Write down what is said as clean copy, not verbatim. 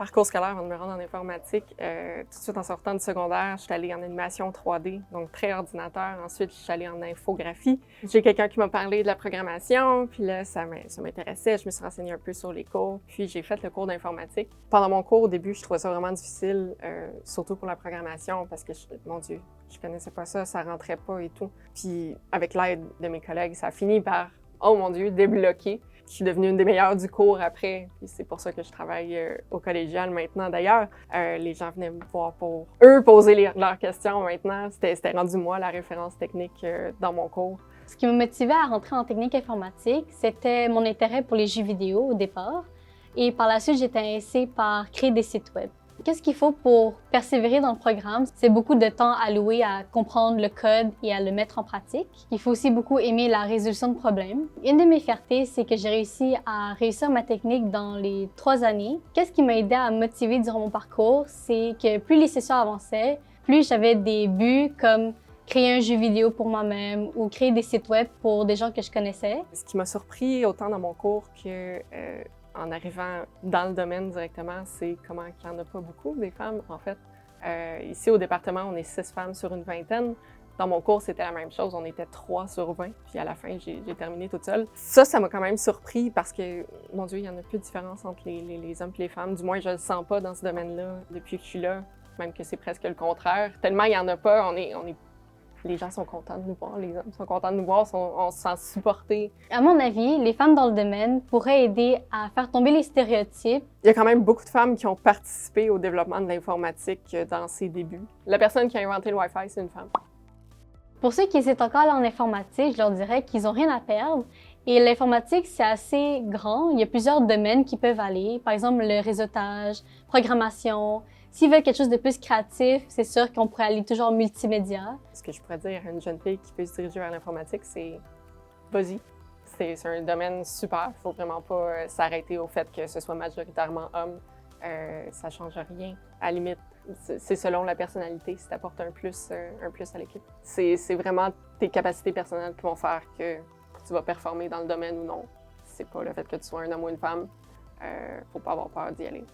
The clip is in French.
parcours scolaire avant de me rendre en informatique, tout de suite en sortant du secondaire, je suis allée en animation 3D, donc très ordinateur. Ensuite, je suis allée en infographie. J'ai quelqu'un qui m'a parlé de la programmation, puis là, ça m'intéressait. Je me suis renseignée un peu sur les cours, puis j'ai fait le cours d'informatique. Pendant mon cours, au début, je trouvais ça vraiment difficile, surtout pour la programmation, parce que, mon Dieu, je connaissais pas ça, ça rentrait pas et tout. Puis avec l'aide de mes collègues, ça a fini par, oh mon Dieu, débloquer. Je suis devenue une des meilleures du cours après, puis c'est pour ça que je travaille au collégial maintenant. D'ailleurs, les gens venaient me voir pour eux poser leurs questions maintenant. C'était rendu moi la référence technique dans mon cours. Ce qui me motivait à rentrer en technique informatique, c'était mon intérêt pour les jeux vidéo au départ. Et par la suite, j'étais intéressée par créer des sites web. Qu'est-ce qu'il faut pour persévérer dans le programme? C'est beaucoup de temps alloué à comprendre le code et à le mettre en pratique. Il faut aussi beaucoup aimer la résolution de problèmes. Une de mes fiertés, c'est que j'ai réussi à réussir ma technique dans les 3 années. Qu'est-ce qui m'a aidé à me motiver durant mon parcours? C'est que plus les sessions avançaient, plus j'avais des buts comme créer un jeu vidéo pour moi-même ou créer des sites web pour des gens que je connaissais. Ce qui m'a surpris autant dans mon cours que en arrivant dans le domaine directement, c'est comment il n'y en a pas beaucoup des femmes, en fait. Ici, au département, on est 6 femmes sur une vingtaine. Dans mon cours, c'était la même chose. On était 3 sur 20. Puis à la fin, j'ai terminé toute seule. Ça m'a quand même surpris parce que, mon Dieu, il n'y en a plus de différence entre les hommes et les femmes. Du moins, je ne le sens pas dans ce domaine-là depuis que je suis là. Même que c'est presque le contraire. Tellement il n'y en a pas, les gens sont contents de nous voir, les hommes sont contents de nous voir, on se sent supportés. À mon avis, les femmes dans le domaine pourraient aider à faire tomber les stéréotypes. Il y a quand même beaucoup de femmes qui ont participé au développement de l'informatique dans ses débuts. La personne qui a inventé le Wi-Fi, c'est une femme. Pour ceux qui hésitent encore en informatique, je leur dirais qu'ils n'ont rien à perdre. Et l'informatique, c'est assez grand. Il y a plusieurs domaines qui peuvent aller. Par exemple, le réseautage, programmation. S'ils veulent quelque chose de plus créatif, c'est sûr qu'on pourrait aller toujours en multimédia. Ce que je pourrais dire à une jeune fille qui peut se diriger vers l'informatique, c'est vas-y. C'est un domaine super. Il ne faut vraiment pas s'arrêter au fait que ce soit majoritairement homme. Ça ne change rien. À la limite, c'est selon la personnalité, si tu apportes un plus à l'équipe. C'est vraiment tes capacités personnelles qui vont faire que tu vas performer dans le domaine ou non. C'est pas le fait que tu sois un homme ou une femme. Faut pas avoir peur d'y aller.